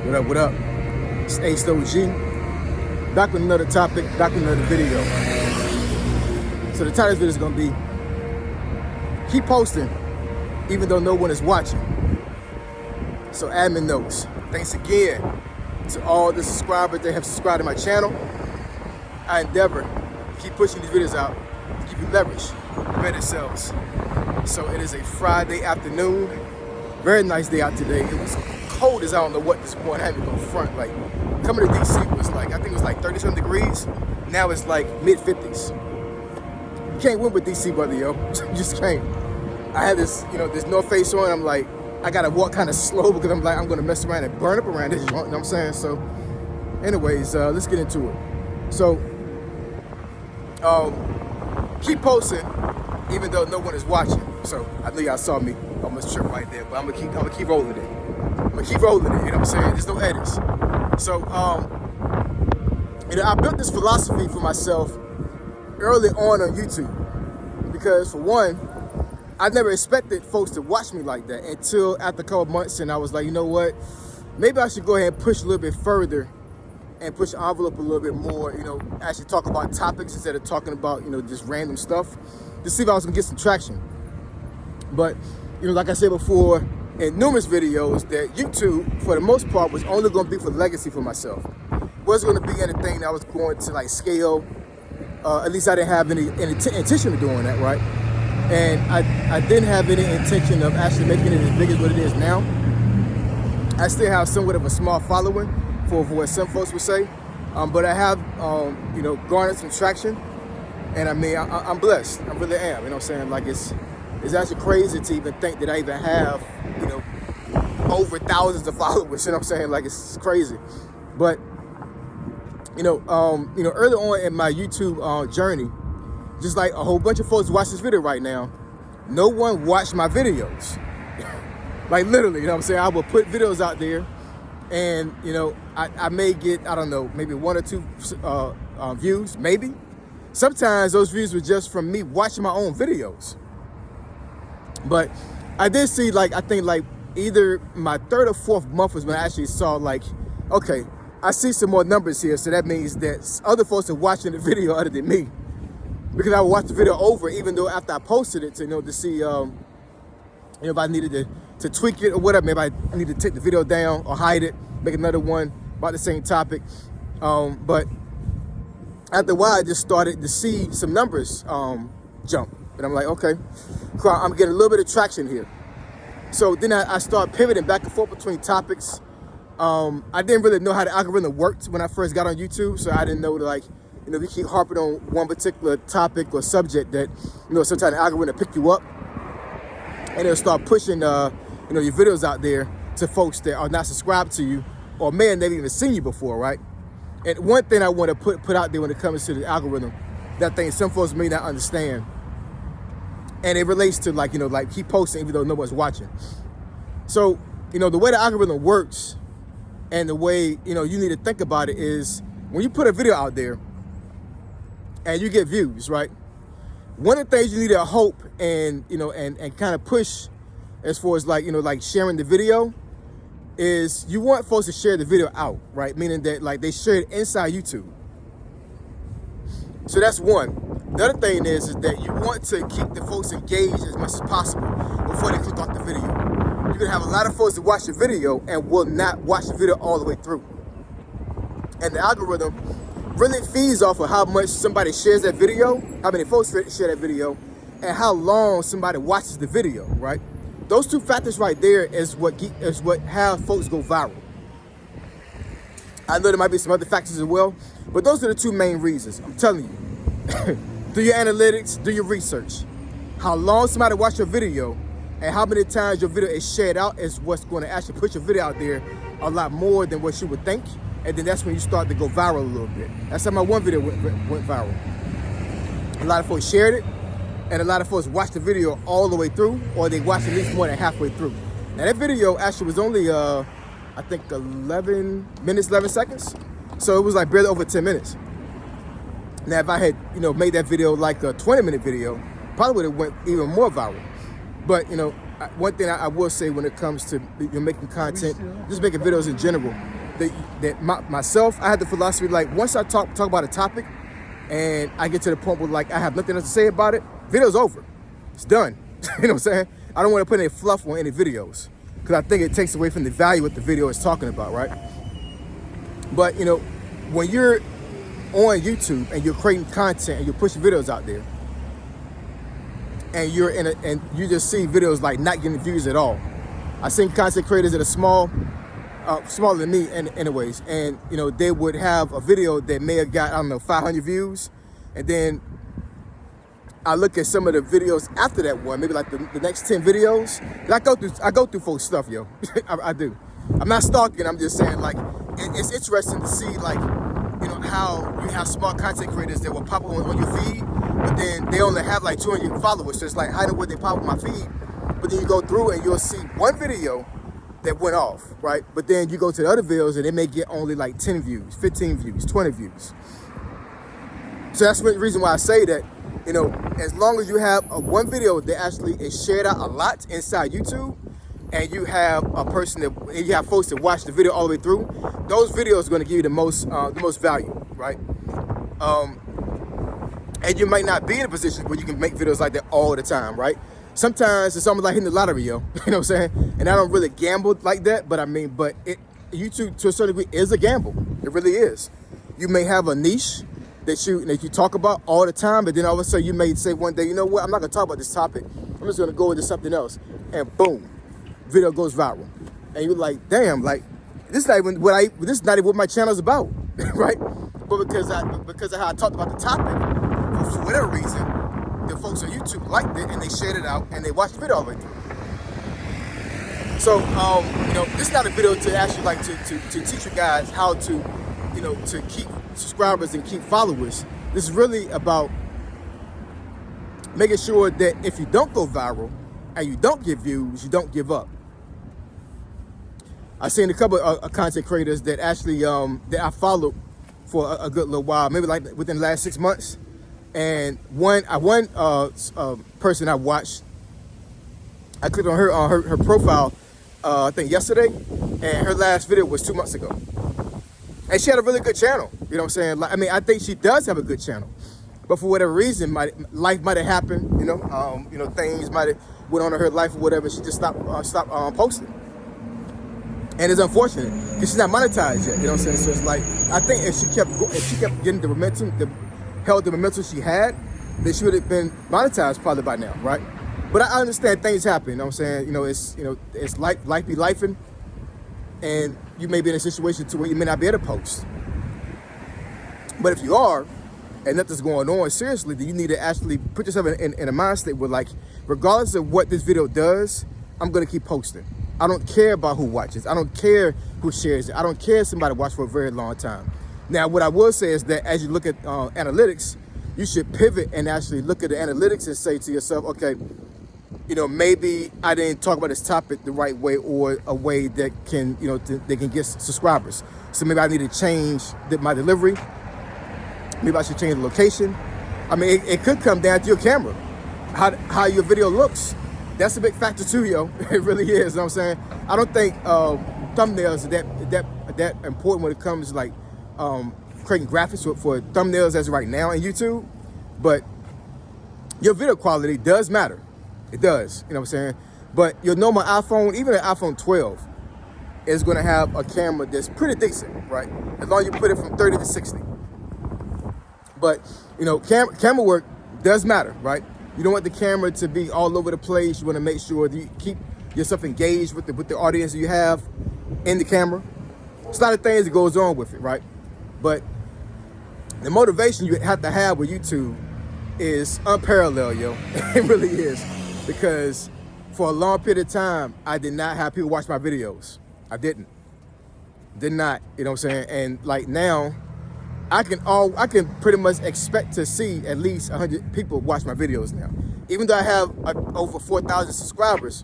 What up, what up? It's Acevendo, back with another topic, back with another video. So the title of this video is going to be, keep posting even though no one is watching. So admin notes, thanks again to all the subscribers that have subscribed to my channel. I endeavor to keep pushing these videos out to give you leverage, better sales. So it is a Friday afternoon, very nice day out today. It was cold as I don't know what this morning. I had to go front. Like coming to DC was like, I think it was like 30-something degrees. Now it's like mid-50s. You can't win with DC, brother, yo. You just can't. I had this, this North Face on. I'm like, I gotta walk kind of slow because I'm like, I'm gonna mess around and burn up around this joint. You know what I'm saying? So, anyways, let's get into it. So, keep posting even though no one is watching. So I know y'all saw me almost trip right there, but I'm gonna keep rolling it. I'm gonna keep rolling it, you know what I'm saying? There's no edits. So, I built this philosophy for myself early on YouTube because, for one, I never expected folks to watch me like that until after a couple months, and I was like, you know what? Maybe I should go ahead and push a little bit further and push the envelope a little bit more, actually talk about topics instead of talking about, just random stuff to see if I was gonna get some traction. But, like I said before, in numerous videos, that YouTube, for the most part, was only going to be for legacy for myself. It wasn't going to be anything that I was going to like scale. At least I didn't have any intention of doing that, right? And I didn't have any intention of actually making it as big as what it is now. I still have somewhat of a small following for what some folks would say, but I have, garnered some traction. And I mean, I'm blessed. I really am. You know what I'm saying? Like it's actually crazy to even think that I even have, over thousands of followers. You know what I'm saying? Like it's crazy. But early on in my YouTube journey, just like a whole bunch of folks watch this video right now, no one watched my videos. Like literally, you know what I'm saying? I will put videos out there, and I may get, I don't know, maybe one or two views, maybe. Sometimes those views were just from me watching my own videos. But I did see, I think either my third or fourth month was when I actually saw okay, I see some more numbers here. So that means that other folks are watching the video other than me. Because I would watch the video over, even though after I posted it to see, if I needed to tweak it or whatever. Maybe I need to take the video down or hide it, make another one about the same topic. But after a while, I just started to see some numbers jump. And I'm like, okay, I'm getting a little bit of traction here. So then I started pivoting back and forth between topics. I didn't really know how the algorithm worked when I first got on YouTube. So I didn't know if you keep harping on one particular topic or subject that, sometimes the algorithm will pick you up. And it'll start pushing, your videos out there to folks that are not subscribed to you or may have never even seen you before, right? And one thing I want to put out there when it comes to the algorithm, that thing some folks may not understand, and it relates to keep posting even though no one's watching. So, the way the algorithm works and the way, you need to think about it is when you put a video out there and you get views, right? One of the things you need to hope and, and kind of push as far as sharing the video is you want folks to share the video out, right? Meaning that they share it inside YouTube. So that's one. The other thing is that you want to keep the folks engaged as much as possible before they click off the video. You're gonna have a lot of folks that watch the video and will not watch the video all the way through. And the algorithm really feeds off of how much somebody shares that video, how many folks share that video, and how long somebody watches the video, right? Those two factors right there is what have folks go viral. I know there might be some other factors as well, but those are the two main reasons. I'm telling you. Do your analytics, do your research. How long somebody watched your video and how many times your video is shared out is what's going to actually put your video out there a lot more than what you would think. And then that's when you start to go viral a little bit. That's how my one video went viral. A lot of folks shared it, and a lot of folks watched the video all the way through, or they watched at least more than halfway through. Now that video actually was only, I think 11 minutes, 11 seconds. So it was barely over 10 minutes. Now if I had, made that video like a 20-minute video, probably would have went even more viral. But, one thing I will say when it comes to making content, just making videos in general, that myself, I had the philosophy, like, once I talk about a topic and I get to the point where, like, I have nothing else to say about it, video's over. It's done. You know what I'm saying? I don't want to put any fluff on any videos because I think it takes away from the value what the video is talking about, right? But, you know, when you're on YouTube and you're creating content and you're pushing videos out there, and you just see videos like not getting views at all. I've seen content creators that are smaller than me anyways, and you know, they would have a video that may have got, I don't know, 500 views, and then I look at some of the videos after that one, maybe like the next 10 videos. And I go through folks' stuff, yo. I do. I'm not stalking. I'm just saying, like, it's interesting to see, like, you know, how you have small content creators that will pop up on your feed, but then they only have like 200 followers. So it's like, how would they pop up my feed? But then you go through and you'll see one video that went off, right? But then you go to the other videos and they may get only like 10 views, 15 views, 20 views. So that's the reason why I say that, you know, as long as you have one video that actually is shared out a lot inside YouTube, and you have a person that you have folks that watch the video all the way through, those videos are going to give you the most value, right? And you might not be in a position where you can make videos like that all the time, right? Sometimes it's almost like hitting the lottery, yo. You know what I'm saying? And I don't really gamble like that, but I mean, YouTube to a certain degree is a gamble. It really is. You may have a niche that you talk about all the time, but then all of a sudden you may say one day, you know what? I'm not gonna talk about this topic. I'm just gonna go into something else, and boom, video goes viral. And you're like, damn, like this is not even what my channel is about, right? But because of how I talked about the topic, for whatever reason, the folks on YouTube liked it and they shared it out and they watched the video all the way through. So, you know, this is not a video to actually like to teach you guys how to, you know, to keep subscribers and keep followers. This is really about making sure that if you don't go viral and you don't get views, you don't give up. I've seen a couple of content creators that actually that I followed for a good little while, maybe like within the last 6 months. And one person I watched, I clicked on her profile, I think yesterday, and her last video was 2 months ago. And she had a really good channel, you know what I'm saying? Like, I mean, I think she does have a good channel, but for whatever reason, life might have happened, you know, things might have went on in her life or whatever. She just stopped posting. And it's unfortunate because she's not monetized yet, you know what I'm saying? So it's like, I think if she kept getting the momentum, held the momentum she had, then she would have been monetized probably by now, right? But I understand things happen, you know what I'm saying? It's life be lifing, and you may be in a situation to where you may not be able to post. But if you are, and nothing's going on seriously, then you need to actually put yourself in a mindset where, like, regardless of what this video does, I'm gonna keep posting. I don't care about who watches. I don't care who shares it. I don't care if somebody watched for a very long time. Now, what I will say is that as you look at analytics, you should pivot and actually look at the analytics and say to yourself, okay, you know, maybe I didn't talk about this topic the right way, or a way that can, you know, they can get subscribers. So maybe I need to change my delivery. Maybe I should change the location. I mean, it could come down to your camera, how your video looks. That's a big factor too, yo. It really is, you know what I'm saying? I don't think thumbnails are that important when it comes to like creating graphics for thumbnails as right now in YouTube, but your video quality does matter. It does, you know what I'm saying? But you'll know my iPhone, even an iPhone 12, is gonna have a camera that's pretty decent, right? As long as you put it from 30 to 60. But, you know, camera work does matter, right? You don't want the camera to be all over the place. You want to make sure that you keep yourself engaged with the audience you have in the camera. There's a lot of things that goes on with it, right? But the motivation you have to have with YouTube is unparalleled, yo. It really is. Because for a long period of time, I did not have people watch my videos. I did not, you know what I'm saying? And like now, I can pretty much expect to see at least 100 people watch my videos now. Even though I have over 4,000 subscribers,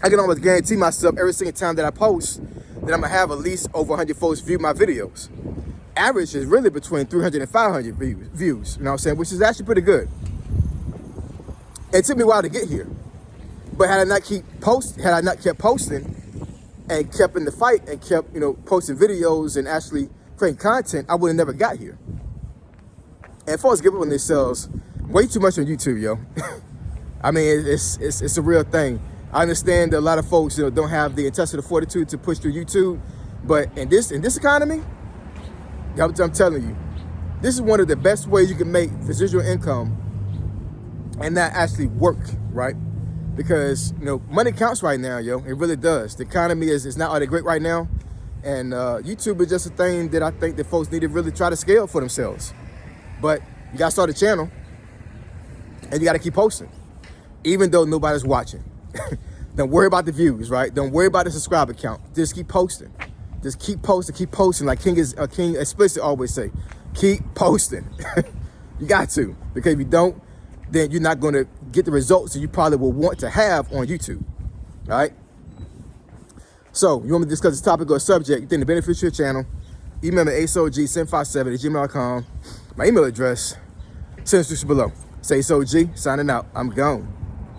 I can almost guarantee myself every single time that I post that I'm gonna have at least over 100 folks view my videos. Average is really between 300 and 500 views, you know what I'm saying? Which is actually pretty good. It took me a while to get here, But had I not kept posting and kept in the fight and kept, posting videos and actually creating content, I would have never got here. And folks give up on themselves way too much on YouTube, yo. I mean, it's a real thing. I understand that a lot of folks, don't have the intestinal fortitude to push through YouTube, but in this economy, I'm telling you, this is one of the best ways you can make residual income and not actually work, right? Because money counts right now, yo. It really does. The economy is not all that great right now, and YouTube is just a thing that I think that folks need to really try to scale for themselves. But you gotta start a channel, and you gotta keep posting, even though nobody's watching. Don't worry about the views, right? Don't worry about the subscriber count. Just keep posting. Just keep posting. Like King Explicit always say, keep posting. You got to, because if you don't, then you're not going to get the results that you probably will want to have on YouTube. All right. So you want me to discuss this topic or subject? You think the benefits to your channel? Email me asog757@gmail.com. My email address, send instructions below. Say SOG, signing out. I'm gone.